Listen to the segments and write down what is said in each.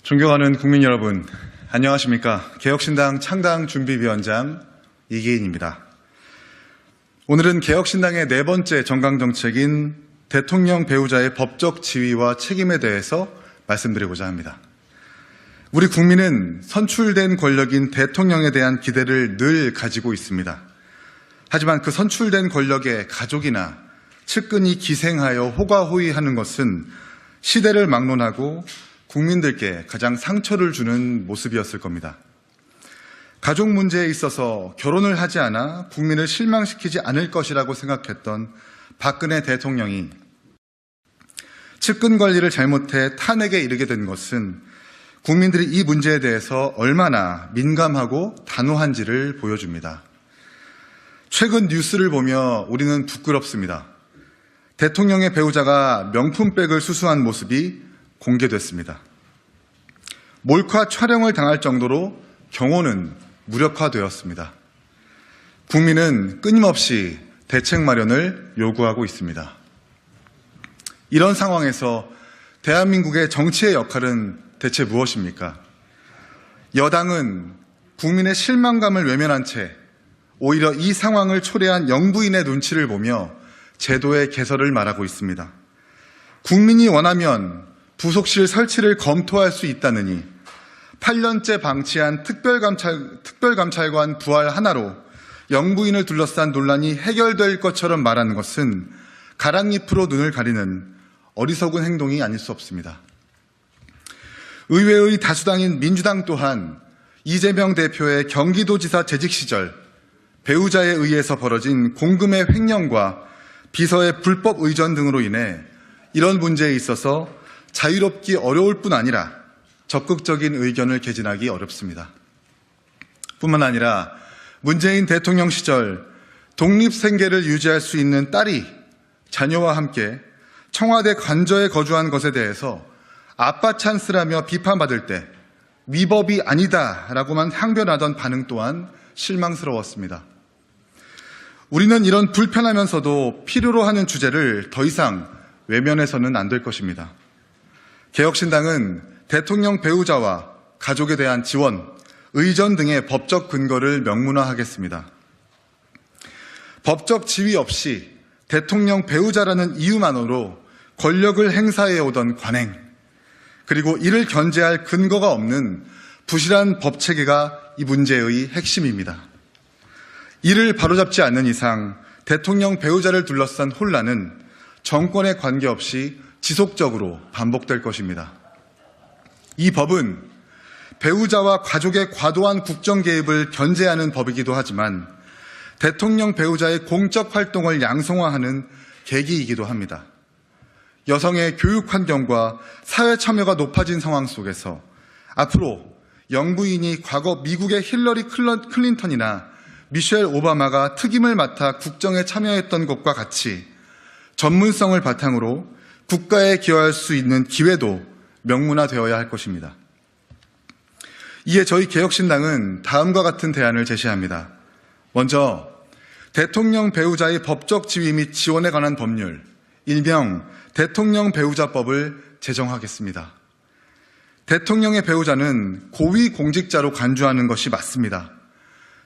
존경하는 국민 여러분, 안녕하십니까? 개혁신당 창당준비위원장 이기인입니다. 오늘은 개혁신당의 네 번째 정강정책인 대통령 배우자의 법적 지위와 책임에 대해서 말씀드리고자 합니다. 우리 국민은 선출된 권력인 대통령에 대한 기대를 늘 가지고 있습니다. 하지만 그 선출된 권력의 가족이나 측근이 기생하여 호가호위하는 것은 시대를 막론하고 국민들께 가장 상처를 주는 모습이었을 겁니다. 가족 문제에 있어서 결혼을 하지 않아 국민을 실망시키지 않을 것이라고 생각했던 박근혜 대통령이 측근 관리를 잘못해 탄핵에 이르게 된 것은 국민들이 이 문제에 대해서 얼마나 민감하고 단호한지를 보여줍니다. 최근 뉴스를 보며 우리는 부끄럽습니다. 대통령의 배우자가 명품백을 수수한 모습이 공개됐습니다. 몰카 촬영을 당할 정도로 경호는 무력화되었습니다. 국민은 끊임없이 대책 마련을 요구하고 있습니다. 이런 상황에서 대한민국의 정치의 역할은 대체 무엇입니까? 여당은 국민의 실망감을 외면한 채 오히려 이 상황을 초래한 영부인의 눈치를 보며 제도의 개설을 말하고 있습니다. 국민이 원하면 부속실 설치를 검토할 수 있다느니 8년째 방치한 특별감찰관 부활 하나로 영부인을 둘러싼 논란이 해결될 것처럼 말하는 것은 가랑잎으로 눈을 가리는 어리석은 행동이 아닐 수 없습니다. 의회의 다수당인 민주당 또한 이재명 대표의 경기도지사 재직 시절 배우자에 의해서 벌어진 공금의 횡령과 비서의 불법 의전 등으로 인해 이런 문제에 있어서 자유롭기 어려울 뿐 아니라 적극적인 의견을 개진하기 어렵습니다. 뿐만 아니라 문재인 대통령 시절 독립생계를 유지할 수 있는 딸이 자녀와 함께 청와대 관저에 거주한 것에 대해서 아빠 찬스라며 비판받을 때 위법이 아니다라고만 항변하던 반응 또한 실망스러웠습니다. 우리는 이런 불편하면서도 필요로 하는 주제를 더 이상 외면해서는 안 될 것입니다. 개혁신당은 대통령 배우자와 가족에 대한 지원, 의전 등의 법적 근거를 명문화하겠습니다. 법적 지위 없이 대통령 배우자라는 이유만으로 권력을 행사해 오던 관행, 그리고 이를 견제할 근거가 없는 부실한 법체계가 이 문제의 핵심입니다. 이를 바로잡지 않는 이상 대통령 배우자를 둘러싼 혼란은 정권에 관계없이 지속적으로 반복될 것입니다. 이 법은 배우자와 가족의 과도한 국정 개입을 견제하는 법이기도 하지만 대통령 배우자의 공적 활동을 양성화하는 계기이기도 합니다. 여성의 교육 환경과 사회 참여가 높아진 상황 속에서 앞으로 영부인이 과거 미국의 힐러리 클린턴이나 미셸 오바마가 특임을 맡아 국정에 참여했던 것과 같이 전문성을 바탕으로 국가에 기여할 수 있는 기회도 명문화되어야 할 것입니다. 이에 저희 개혁신당은 다음과 같은 대안을 제시합니다. 먼저 대통령 배우자의 법적 지위 및 지원에 관한 법률, 일명 대통령 배우자법을 제정하겠습니다. 대통령의 배우자는 고위 공직자로 간주하는 것이 맞습니다.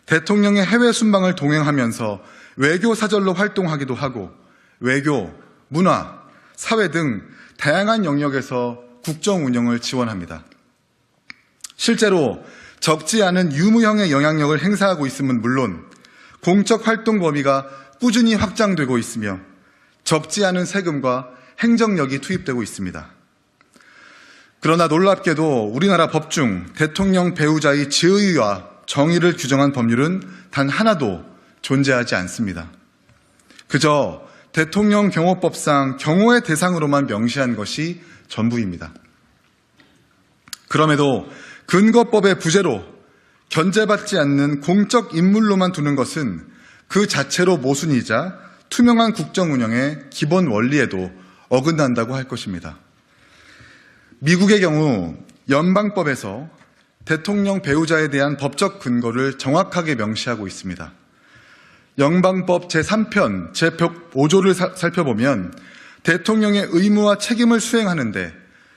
대통령의 해외 순방을 동행하면서 외교 사절로 활동하기도 하고 외교, 문화, 사회 등 다양한 영역에서 국정 운영을 지원합니다. 실제로 적지 않은 유무형의 영향력을 행사하고 있음은 물론 공적 활동 범위가 꾸준히 확장되고 있으며 적지 않은 세금과 행정력이 투입되고 있습니다. 그러나 놀랍게도 우리나라 법 중 대통령 배우자의 지의와 정의를 규정한 법률은 단 하나도 존재하지 않습니다. 그저 대통령 경호법상 경호의 대상으로만 명시한 것이 전부입니다. 그럼에도 근거법의 부재로 견제받지 않는 공적 인물로만 두는 것은 그 자체로 모순이자 투명한 국정 운영의 기본 원리에도 어긋난다고 할 것입니다. 미국의 경우 연방법에서 대통령 배우자에 대한 법적 근거를 정확하게 명시하고 있습니다. 연방법 제3편 제105조를 살펴보면 대통령의 의무와 책임을 수행하는데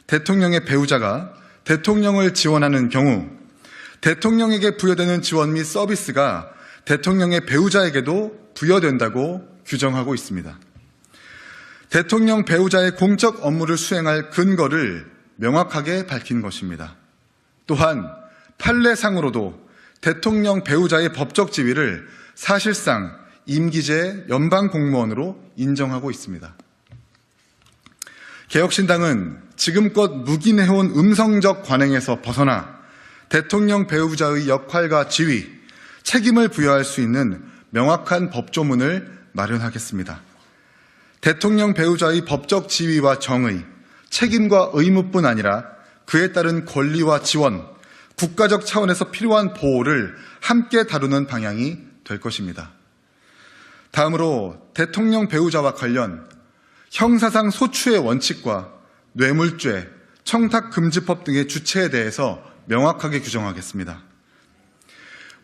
대통령의 배우자가 대통령을 지원하는 경우 대통령에게 부여되는 지원 및 서비스가 대통령의 배우자에게도 부여된다고 규정하고 있습니다. 대통령 배우자의 공적 업무를 수행할 근거를 명확하게 밝힌 것입니다. 또한 판례상으로도 대통령 배우자의 법적 지위를 사실상 임기제 연방 공무원으로 인정하고 있습니다. 개혁신당은 지금껏 묵인해온 음성적 관행에서 벗어나 대통령 배우자의 역할과 지위, 책임을 부여할 수 있는 명확한 법조문을 마련하겠습니다. 대통령 배우자의 법적 지위와 정의, 책임과 의무뿐 아니라 그에 따른 권리와 지원, 국가적 차원에서 필요한 보호를 함께 다루는 방향이 될 것입니다. 다음으로 대통령 배우자와 관련 형사상 소추의 원칙과 뇌물죄, 청탁금지법 등의 주체에 대해서 명확하게 규정하겠습니다.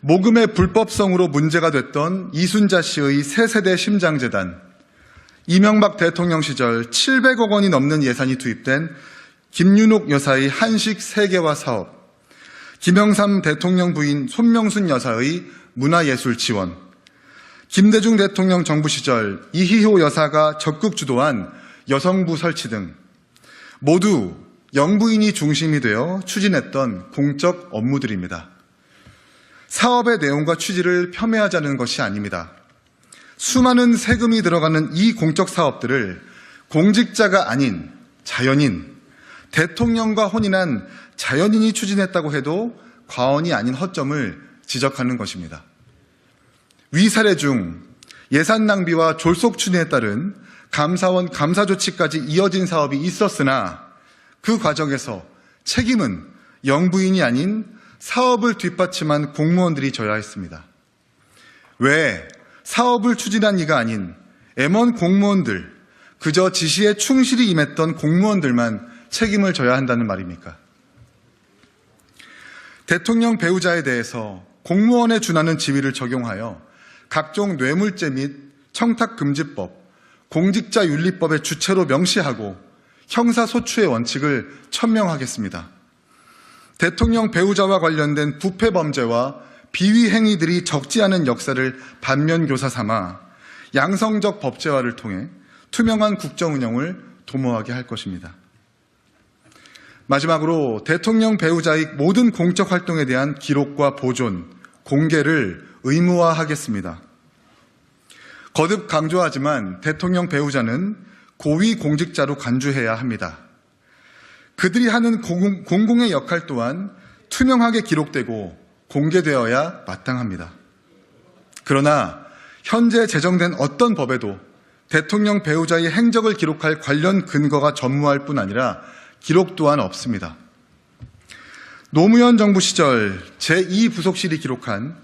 모금의 불법성으로 문제가 됐던 이순자 씨의 새세대 심장재단, 이명박 대통령 시절 700억 원이 넘는 예산이 투입된 김윤옥 여사의 한식 세계화 사업, 김영삼 대통령 부인 손명순 여사의 문화예술 지원, 김대중 대통령 정부 시절 이희호 여사가 적극 주도한 여성부 설치 등 모두 영부인이 중심이 되어 추진했던 공적 업무들입니다. 사업의 내용과 취지를 폄훼하자는 것이 아닙니다. 수많은 세금이 들어가는 이 공적 사업들을 공직자가 아닌 자연인, 대통령과 혼인한 자연인이 추진했다고 해도 과언이 아닌 허점을 지적하는 것입니다. 위 사례 중 예산 낭비와 졸속 추진에 따른 감사원 감사 조치까지 이어진 사업이 있었으나 그 과정에서 책임은 영부인이 아닌 사업을 뒷받침한 공무원들이 져야 했습니다. 왜 사업을 추진한 이가 아닌 M1 공무원들, 그저 지시에 충실히 임했던 공무원들만 책임을 져야 한다는 말입니까? 대통령 배우자에 대해서 공무원에 준하는 지위를 적용하여 각종 뇌물죄 및 청탁금지법, 공직자윤리법의 주체로 명시하고 형사소추의 원칙을 천명하겠습니다. 대통령 배우자와 관련된 부패범죄와 비위 행위들이 적지 않은 역사를 반면교사 삼아 양성적 법제화를 통해 투명한 국정운영을 도모하게 할 것입니다. 마지막으로 대통령 배우자의 모든 공적 활동에 대한 기록과 보존, 공개를 의무화하겠습니다. 거듭 강조하지만 대통령 배우자는 고위 공직자로 간주해야 합니다. 그들이 하는 공공의 역할 또한 투명하게 기록되고 공개되어야 마땅합니다. 그러나 현재 제정된 어떤 법에도 대통령 배우자의 행적을 기록할 관련 근거가 전무할 뿐 아니라 기록 또한 없습니다. 노무현 정부 시절 제2부속실이 기록한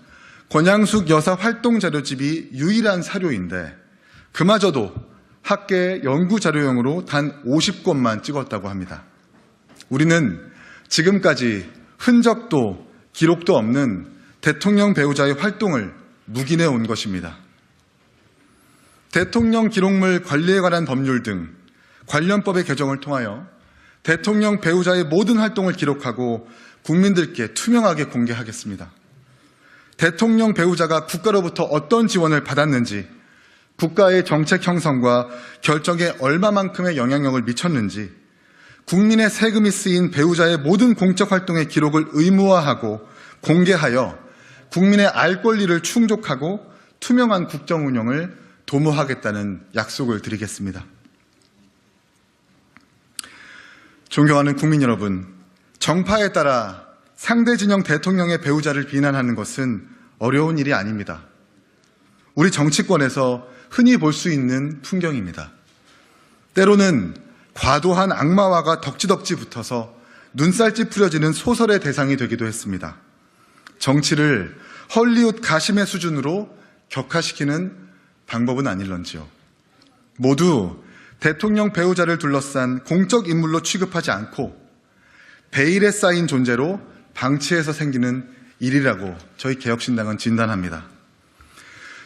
권양숙 여사 활동 자료집이 유일한 사료인데 그마저도 학계 연구 자료용으로 단 50권만 찍었다고 합니다. 우리는 지금까지 흔적도 기록도 없는 대통령 배우자의 활동을 묵인해 온 것입니다. 대통령 기록물 관리에 관한 법률 등 관련법의 개정을 통하여 대통령 배우자의 모든 활동을 기록하고 국민들께 투명하게 공개하겠습니다. 대통령 배우자가 국가로부터 어떤 지원을 받았는지, 국가의 정책 형성과 결정에 얼마만큼의 영향력을 미쳤는지, 국민의 세금이 쓰인 배우자의 모든 공적 활동의 기록을 의무화하고 공개하여 국민의 알 권리를 충족하고 투명한 국정 운영을 도모하겠다는 약속을 드리겠습니다. 존경하는 국민 여러분, 정파에 따라 상대 진영 대통령의 배우자를 비난하는 것은 어려운 일이 아닙니다. 우리 정치권에서 흔히 볼 수 있는 풍경입니다. 때로는 과도한 악마화가 덕지덕지 붙어서 눈살 찌푸려지는 소설의 대상이 되기도 했습니다. 정치를 헐리우드 가심의 수준으로 격화시키는 방법은 아닐런지요. 모두 대통령 배우자를 둘러싼 공적 인물로 취급하지 않고 베일에 쌓인 존재로 방치해서 생기는 일이라고 저희 개혁신당은 진단합니다.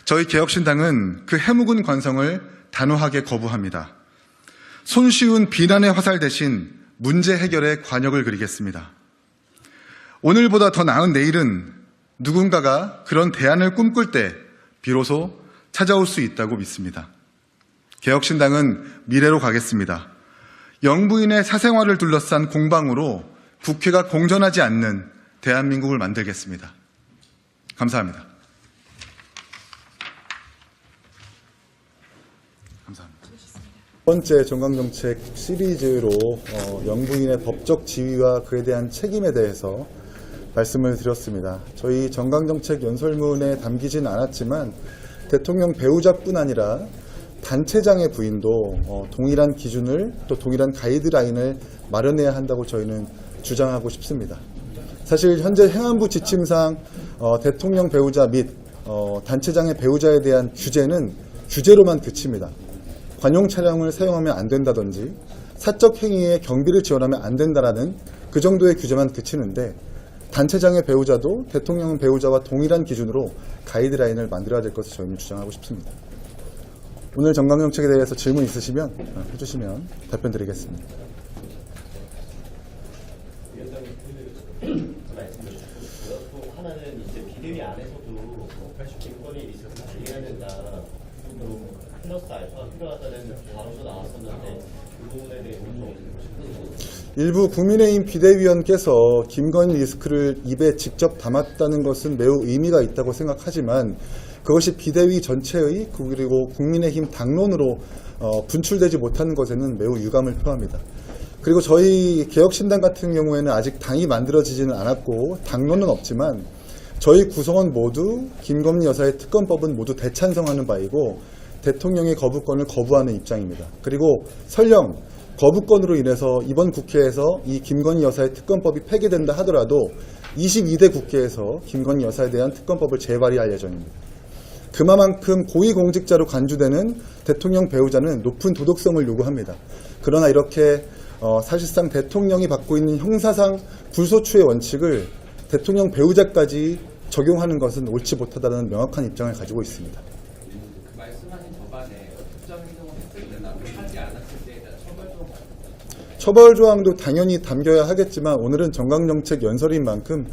저희 개혁신당은 그 해묵은 관성을 단호하게 거부합니다. 손쉬운 비난의 화살 대신 문제 해결에 관역을 그리겠습니다. 오늘보다 더 나은 내일은 누군가가 그런 대안을 꿈꿀 때 비로소 찾아올 수 있다고 믿습니다. 개혁신당은 미래로 가겠습니다. 영부인의 사생활을 둘러싼 공방으로 국회가 공전하지 않는 대한민국을 만들겠습니다. 감사합니다. 감사합니다. 첫 번째 정강정책 시리즈로 영부인의 법적 지위와 그에 대한 책임에 대해서 말씀을 드렸습니다. 저희 정강정책 연설문에 담기진 않았지만 대통령 배우자뿐 아니라 단체장의 부인도 동일한 기준을 또 동일한 가이드라인을 마련해야 한다고 저희는 주장하고 싶습니다. 사실 현재 행안부 지침상 대통령 배우자 및 단체장의 배우자에 대한 규제는 규제로만 그칩니다. 관용 차량을 사용하면 안 된다든지 사적 행위에 경비를 지원하면 안 된다라는 그 정도의 규제만 그치는데 단체장의 배우자도 대통령 배우자와 동일한 기준으로 가이드라인을 만들어야 될 것을 저희는 주장하고 싶습니다. 오늘 정강정책에 대해서 질문 있으시면 해주시면 답변 드리겠습니다. 또 하나는 이제 비대위 안에서도 김건희 리스크를 관리해야 된다. 플러스 알파가 필요하다는 발언도 나왔었는데 그 부분에 대해서 어떻게 보십니까? 일부 국민의힘 비대위원께서 김건희 리스크를 입에 직접 담았다는 것은 매우 의미가 있다고 생각하지만 그것이 비대위 전체의 그리고 국민의힘 당론으로 분출되지 못하는 것에는 매우 유감을 표합니다. 그리고 저희 개혁신당 같은 경우에는 아직 당이 만들어지지는 않았고 당론은 없지만 저희 구성원 모두 김건희 여사의 특검법은 모두 대찬성하는 바이고 대통령의 거부권을 거부하는 입장입니다. 그리고 설령 거부권으로 인해서 이번 국회에서 이 김건희 여사의 특검법이 폐기된다 하더라도 22대 국회에서 김건희 여사에 대한 특검법을 재발의할 예정입니다. 그만큼 고위공직자로 간주되는 대통령 배우자는 높은 도덕성을 요구합니다. 그러나 이렇게 사실상 대통령이 받고 있는 형사상 불소추의 원칙을 대통령 배우자까지 적용하는 것은 옳지 못하다는 명확한 입장을 가지고 있습니다. 그 말씀하신 법안에 특정 행동을 했을 때나 하지 않았을 때에 대한 처벌 조항도 당연히 담겨야 하겠지만 오늘은 정강정책 연설인 만큼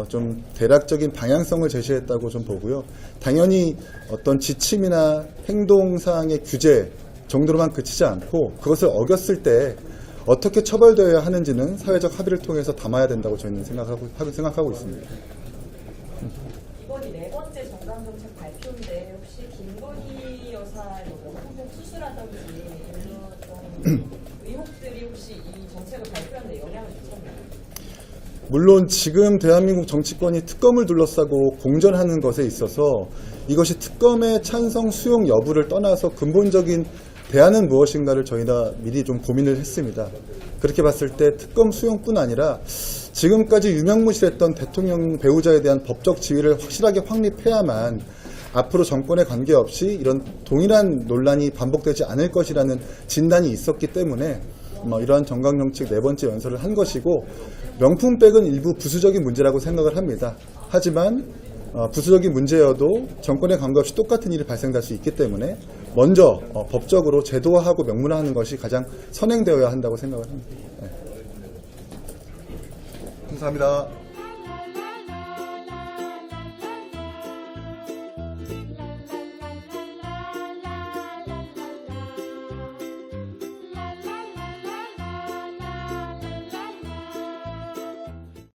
좀 대략적인 방향성을 제시했다고 좀 보고요. 당연히 어떤 지침이나 행동사항의 규제 정도로만 그치지 않고 그것을 어겼을 때 어떻게 처벌되어야 하는지는 사회적 합의를 통해서 담아야 된다고 저희는 생각하고 있습니다. 이번이 네 번째 정강정책 발표인데 혹시 김건희 여사의 명품 수술하던지 이런 의혹들이 혹시 이 정책을 발표하는 데 영향을 미쳤나요? 물론 지금 대한민국 정치권이 특검을 둘러싸고 공전하는 것에 있어서 이것이 특검의 찬성 수용 여부를 떠나서 근본적인 대안은 무엇인가를 저희가 미리 좀 고민을 했습니다. 그렇게 봤을 때 특검 수용뿐 아니라 지금까지 유명무실했던 대통령 배우자에 대한 법적 지위를 확실하게 확립해야만 앞으로 정권에 관계없이 이런 동일한 논란이 반복되지 않을 것이라는 진단이 있었기 때문에 이러한 정강정책 네 번째 연설을 한 것이고 명품백은 일부 부수적인 문제라고 생각을 합니다. 하지만 부수적인 문제여도 정권에 관계없이 똑같은 일이 발생할 수 있기 때문에 먼저 법적으로 제도화하고 명문화하는 것이 가장 선행되어야 한다고 생각을 합니다. 네. 감사합니다.